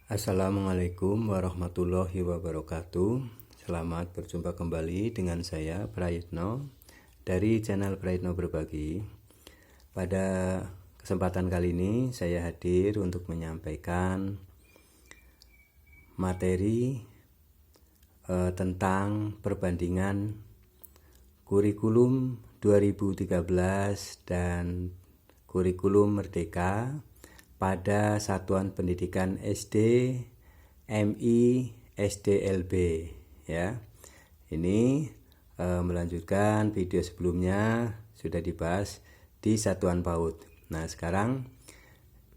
Assalamualaikum warahmatullahi wabarakatuh. Selamat berjumpa kembali dengan saya Prayitno dari channel Prayitno Berbagi. Pada kesempatan kali ini saya hadir untuk menyampaikan materi tentang perbandingan kurikulum 2013 dan kurikulum Merdeka pada Satuan Pendidikan SD, MI, SDLB ya. Ini melanjutkan video sebelumnya sudah dibahas di Satuan PAUD. Nah, sekarang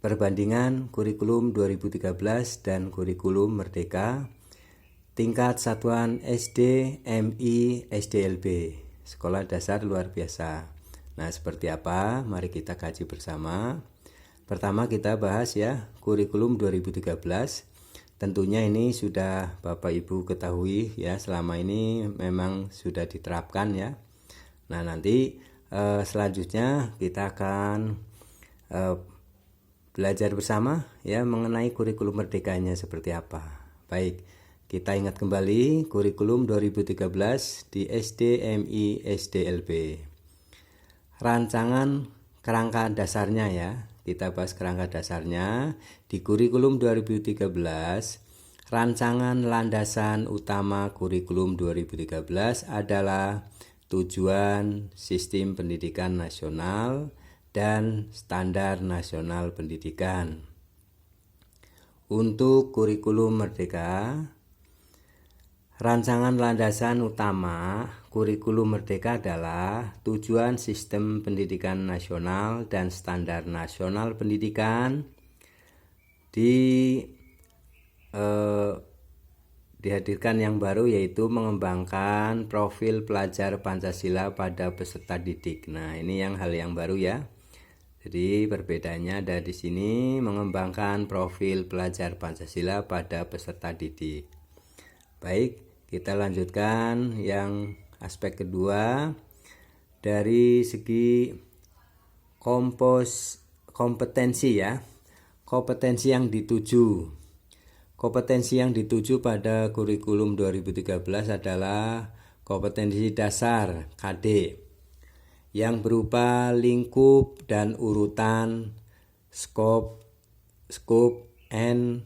perbandingan kurikulum 2013 dan kurikulum Merdeka tingkat satuan SD, MI, SDLB, Sekolah Dasar Luar Biasa. Nah, seperti apa? Mari kita kaji bersama. Pertama kita bahas ya kurikulum 2013. Tentunya ini sudah Bapak Ibu ketahui ya, selama ini memang sudah diterapkan ya. Nah, nanti selanjutnya kita akan belajar bersama ya mengenai kurikulum merdekanya seperti apa. Baik, kita ingat kembali kurikulum 2013 di SD, MI, SDLB. Rancangan kerangka dasarnya ya. Kita bahas kerangka dasarnya di kurikulum 2013. Rancangan landasan utama kurikulum 2013 adalah tujuan sistem pendidikan nasional dan standar nasional pendidikan. Untuk kurikulum Merdeka, rancangan landasan utama kurikulum Merdeka adalah tujuan sistem pendidikan nasional dan standar nasional pendidikan. Dihadirkan yang baru yaitu mengembangkan profil pelajar Pancasila pada peserta didik. Nah, ini hal yang baru ya. Jadi perbedaannya ada di sini, mengembangkan profil pelajar Pancasila pada peserta didik. Baik, kita lanjutkan yang aspek kedua dari segi kompetensi ya. Kompetensi yang dituju. Kompetensi yang dituju pada kurikulum 2013 adalah kompetensi dasar KD yang berupa lingkup dan urutan, scope and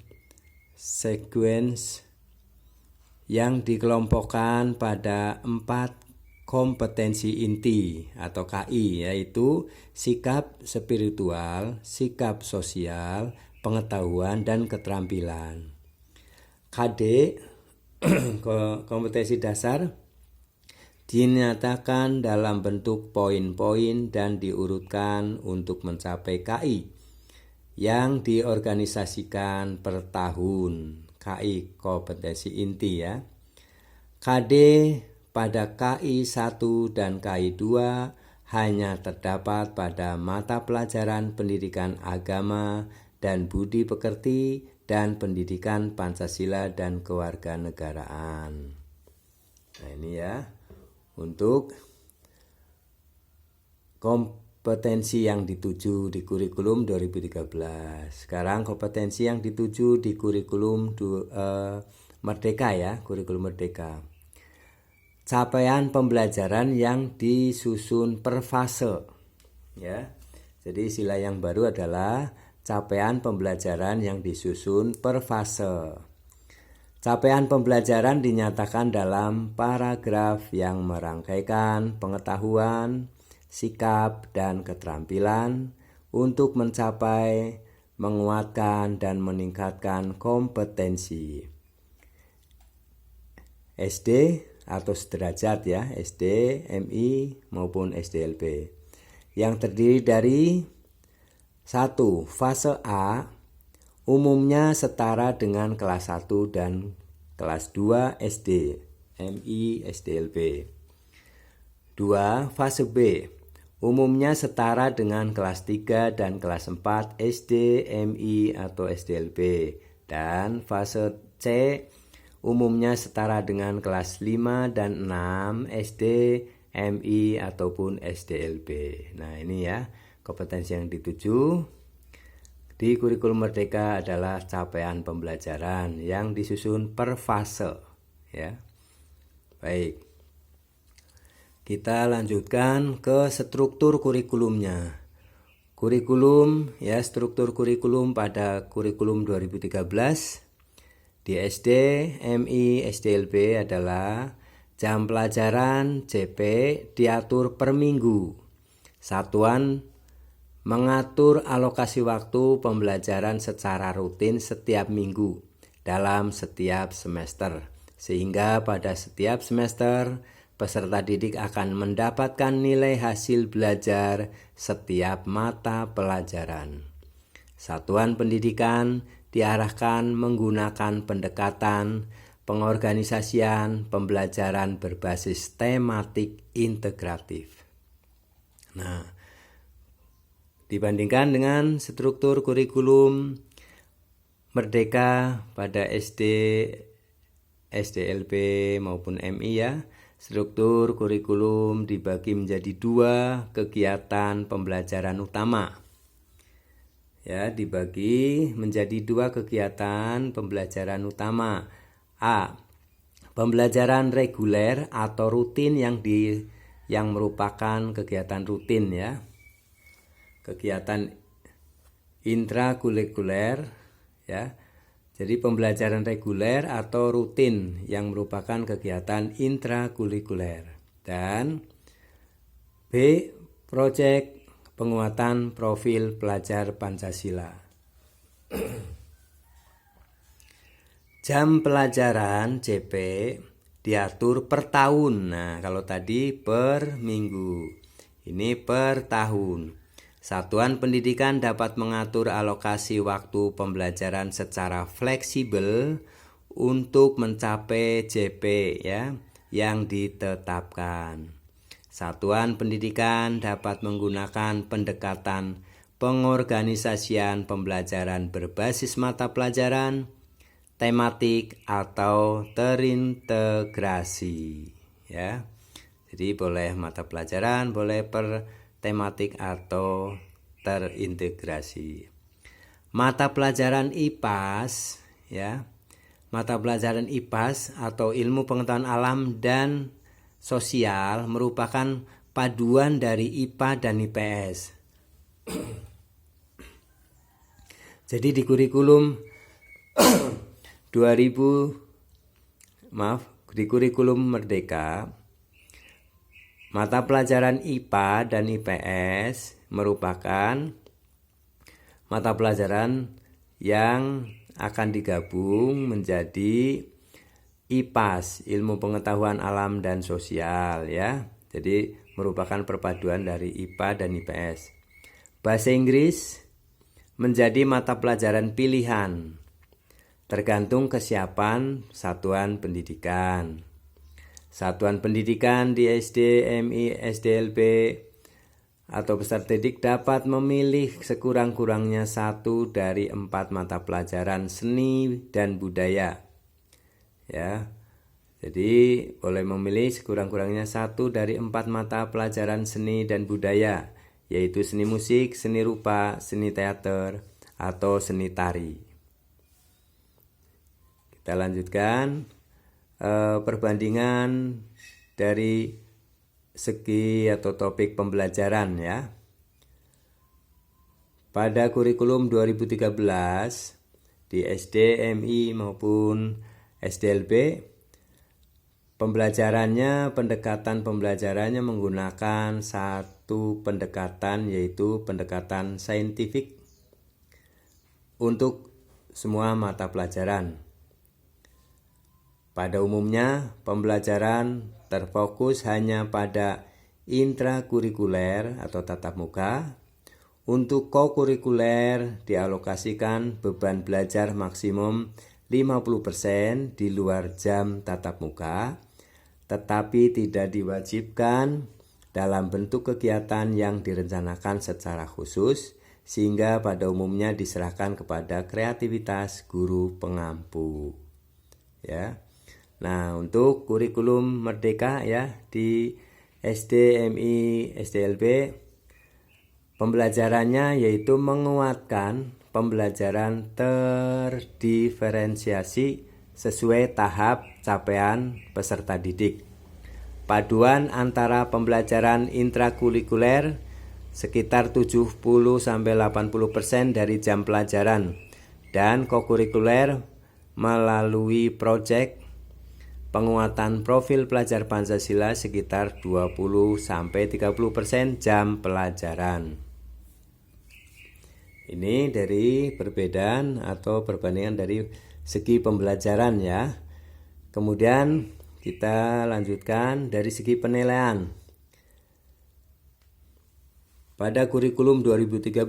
sequence yang dikelompokkan pada 4 kompetensi inti atau KI, yaitu sikap spiritual, sikap sosial, pengetahuan, dan keterampilan. KD, kompetensi dasar, dinyatakan dalam bentuk poin-poin dan diurutkan untuk mencapai KI yang diorganisasikan per tahun. KI kompetensi inti ya. KD pada KI 1 dan KI 2 hanya terdapat pada mata pelajaran pendidikan agama dan budi pekerti dan pendidikan Pancasila dan kewarganegaraan. Nah, ini ya untuk kompetensi yang dituju di kurikulum 2013. Sekarang kompetensi yang dituju di kurikulum Merdeka ya, kurikulum Merdeka. Capaian pembelajaran yang disusun per fase ya. Jadi istilah yang baru adalah capaian pembelajaran yang disusun per fase. Capaian pembelajaran dinyatakan dalam paragraf yang merangkaikan pengetahuan, sikap, dan keterampilan untuk mencapai, menguatkan, dan meningkatkan kompetensi. SD atau sederajat ya, SD, MI, maupun SDLB. Yang terdiri dari 1. Fase A umumnya setara dengan kelas 1 dan kelas 2 SD, MI, SDLB. 2. Fase B umumnya setara dengan kelas 3 dan kelas 4 SD, MI, atau SDLB. Dan fase C umumnya setara dengan kelas 5 dan 6 SD, MI, ataupun SDLB. Nah, ini ya kompetensi yang dituju. di kurikulum Merdeka adalah capaian pembelajaran yang disusun per fase, ya. Baik. Kita lanjutkan ke struktur kurikulumnya. Kurikulum, ya, struktur kurikulum pada kurikulum 2013 di SD, MI, SDLB adalah jam pelajaran JP diatur per minggu. Satuan mengatur alokasi waktu pembelajaran secara rutin setiap minggu dalam setiap semester, sehingga pada setiap semester peserta didik akan mendapatkan nilai hasil belajar setiap mata pelajaran. Satuan pendidikan diarahkan menggunakan pendekatan pengorganisasian pembelajaran berbasis tematik integratif. Nah, dibandingkan dengan struktur kurikulum Merdeka pada SD, SDLB maupun MI, ya, struktur kurikulum dibagi menjadi 2 kegiatan pembelajaran utama. Ya, dibagi menjadi 2 kegiatan pembelajaran utama. A. Pembelajaran reguler atau rutin yang merupakan kegiatan rutin, ya. Kegiatan intrakurikuler, ya. Jadi pembelajaran reguler atau rutin yang merupakan kegiatan intrakurikuler. Dan B. Proyek penguatan profil pelajar Pancasila. Jam pelajaran JP diatur per tahun. Nah, kalau tadi per minggu, ini per tahun. Satuan pendidikan dapat mengatur alokasi waktu pembelajaran secara fleksibel untuk mencapai JP, ya, yang ditetapkan. Satuan pendidikan dapat menggunakan pendekatan pengorganisasian pembelajaran berbasis mata pelajaran, tematik atau terintegrasi, ya. Jadi boleh mata pelajaran, boleh per tematik atau terintegrasi. Mata pelajaran IPAS, ya. Mata pelajaran IPAS atau ilmu pengetahuan alam dan sosial merupakan paduan dari IPA dan IPS. Jadi di kurikulum di kurikulum Merdeka, mata pelajaran IPA dan IPS merupakan mata pelajaran yang akan digabung menjadi IPAS, ilmu pengetahuan alam dan sosial, ya. Jadi merupakan perpaduan dari IPA dan IPS. Bahasa Inggris menjadi mata pelajaran pilihan, tergantung kesiapan satuan pendidikan. Satuan pendidikan di SD, MI, SDLB atau peserta didik dapat memilih sekurang-kurangnya 1 dari 4 mata pelajaran seni dan budaya. Ya, jadi boleh memilih sekurang-kurangnya 1 dari 4 mata pelajaran seni dan budaya, yaitu seni musik, seni rupa, seni teater, atau seni tari. Kita lanjutkan perbandingan dari segi atau topik pembelajaran, ya. Pada kurikulum 2013 di SD, MI maupun SDLB, pendekatan pembelajarannya menggunakan 1 pendekatan, yaitu pendekatan saintifik untuk semua mata pelajaran. Pada umumnya, pembelajaran terfokus hanya pada intrakurikuler atau tatap muka. Untuk kokurikuler dialokasikan beban belajar maksimum 50% di luar jam tatap muka, tetapi tidak diwajibkan dalam bentuk kegiatan yang direncanakan secara khusus, sehingga pada umumnya diserahkan kepada kreativitas guru pengampu. Ya. Nah, untuk kurikulum Merdeka, ya, di SD, MI, SDLB, pembelajarannya yaitu menguatkan pembelajaran terdiferensiasi sesuai tahap capaian peserta didik. Paduan antara pembelajaran intrakurikuler sekitar 70-80% dari jam pelajaran dan kokurikuler melalui proyek penguatan profil pelajar Pancasila sekitar 20-30% jam pelajaran. Ini dari perbedaan atau perbandingan dari segi pembelajaran ya. Kemudian kita lanjutkan dari segi penilaian. Pada kurikulum 2013,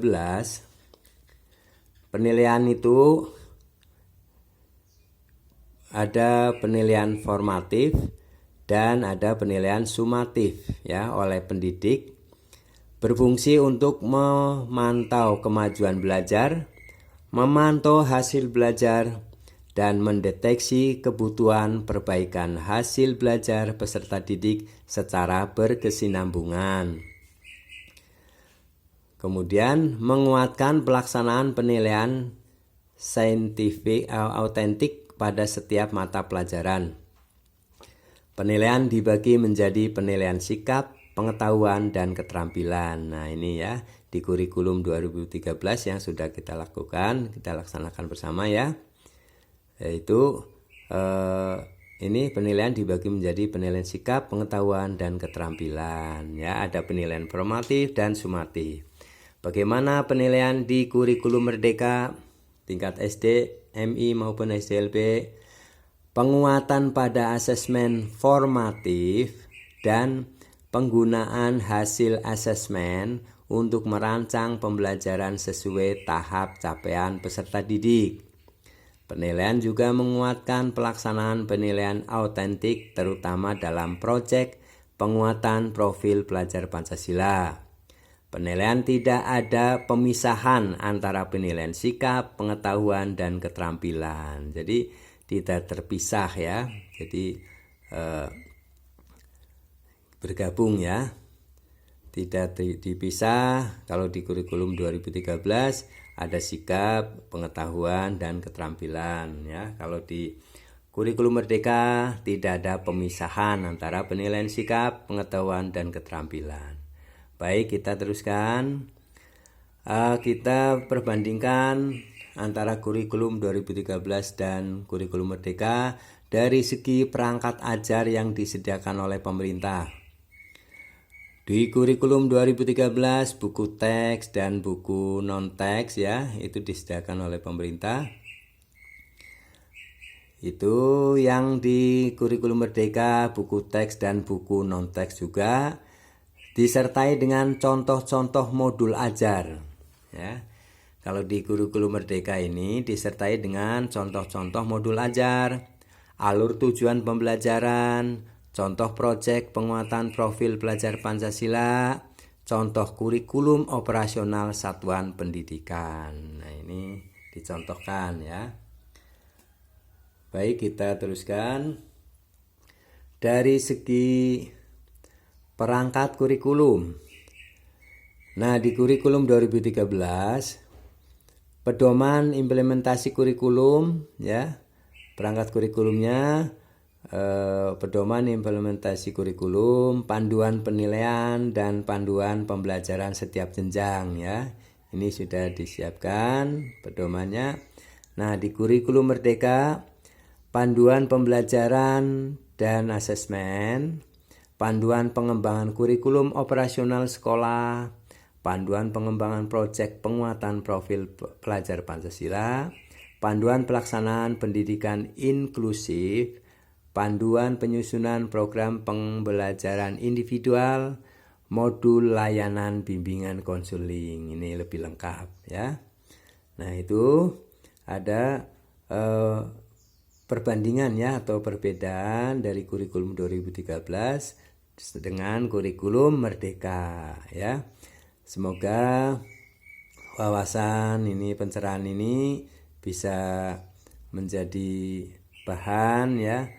penilaian itu ada penilaian formatif dan ada penilaian sumatif ya oleh pendidik, berfungsi untuk memantau kemajuan belajar, memantau hasil belajar, dan mendeteksi kebutuhan perbaikan hasil belajar peserta didik secara berkesinambungan. Kemudian menguatkan pelaksanaan penilaian saintifik autentik pada setiap mata pelajaran. Penilaian dibagi menjadi penilaian sikap, pengetahuan, dan keterampilan. Nah ini ya di kurikulum 2013 yang sudah kita lakukan, kita laksanakan bersama ya. Yaitu ini penilaian dibagi menjadi penilaian sikap, pengetahuan, dan keterampilan. Ya ada penilaian formatif dan sumatif. Bagaimana penilaian di kurikulum Merdeka tingkat SD, MI maupun SDLB? Penguatan pada asesmen formatif dan penggunaan hasil asesmen untuk merancang pembelajaran sesuai tahap capaian peserta didik. Penilaian juga menguatkan pelaksanaan penilaian autentik terutama dalam proyek penguatan profil pelajar Pancasila. Penilaian tidak ada pemisahan antara penilaian sikap, pengetahuan, dan keterampilan. Jadi tidak terpisah ya. Jadi bergabung ya. Tidak dipisah. Kalau di kurikulum 2013 ada sikap, pengetahuan, dan keterampilan ya. Kalau di kurikulum Merdeka tidak ada pemisahan antara penilaian sikap, pengetahuan, dan keterampilan. Baik, kita teruskan. Kita perbandingkan antara kurikulum 2013 dan kurikulum Merdeka dari segi perangkat ajar yang disediakan oleh pemerintah. Di kurikulum 2013 buku teks dan buku non-teks ya, itu disediakan oleh pemerintah. Itu yang di kurikulum Merdeka buku teks dan buku non-teks juga disertai dengan contoh-contoh modul ajar ya. Kalau di kurikulum Merdeka ini disertai dengan contoh-contoh modul ajar, alur tujuan pembelajaran, contoh proyek penguatan profil pelajar Pancasila, contoh kurikulum operasional satuan pendidikan. Nah, ini dicontohkan ya. Baik, kita teruskan. Dari segi perangkat kurikulum. Nah, di kurikulum 2013 pedoman implementasi kurikulum ya. Perangkat kurikulumnya pedoman implementasi kurikulum, panduan penilaian, dan panduan pembelajaran setiap jenjang ya. Ini sudah disiapkan pedomannya. Nah, di kurikulum Merdeka panduan pembelajaran dan asesmen, panduan pengembangan kurikulum operasional sekolah, panduan pengembangan proyek penguatan profil pelajar Pancasila, panduan pelaksanaan pendidikan inklusif, panduan penyusunan program pembelajaran individual, modul layanan bimbingan konseling. Ini lebih lengkap ya. Nah, itu ada perbandingan ya atau perbedaan dari kurikulum 2013 dengan kurikulum Merdeka ya. Semoga wawasan ini, pencerahan ini bisa menjadi bahan ya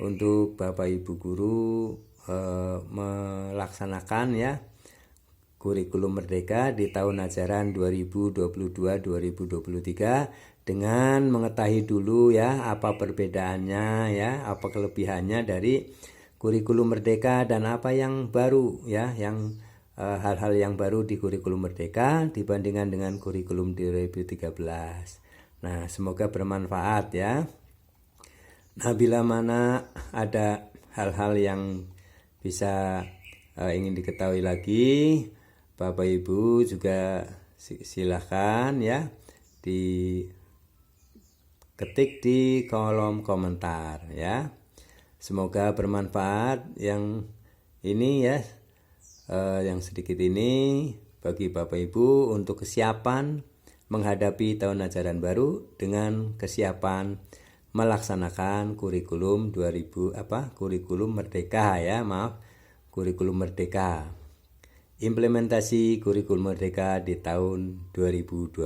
untuk Bapak Ibu guru melaksanakan ya kurikulum Merdeka di tahun ajaran 2022-2023 dengan mengetahui dulu ya apa perbedaannya ya, apa kelebihannya dari kurikulum Merdeka dan apa yang baru ya, yang hal-hal yang baru di kurikulum Merdeka dibandingkan dengan kurikulum 2013. Nah, semoga bermanfaat ya. Nah, bila mana ada hal-hal yang bisa ingin diketahui lagi, Bapak Ibu juga silahkan ya diketik di kolom komentar ya. Semoga bermanfaat yang ini ya, yang sedikit ini bagi Bapak Ibu untuk kesiapan menghadapi tahun ajaran baru dengan kesiapan melaksanakan kurikulum kurikulum Merdeka ya, kurikulum Merdeka. Implementasi kurikulum Merdeka di tahun 2022.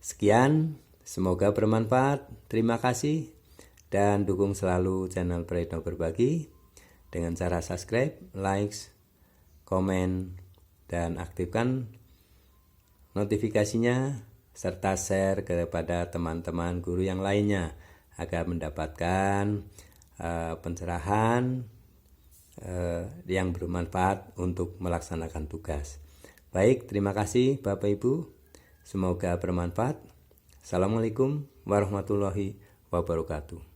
Sekian, semoga bermanfaat. Terima kasih dan dukung selalu channel Prayitno Berbagi dengan cara subscribe, likes, komen, dan aktifkan notifikasinya serta share kepada teman-teman guru yang lainnya agar mendapatkan pencerahan yang bermanfaat untuk melaksanakan tugas. Baik, terima kasih Bapak Ibu. Semoga bermanfaat. Assalamualaikum warahmatullahi wabarakatuh.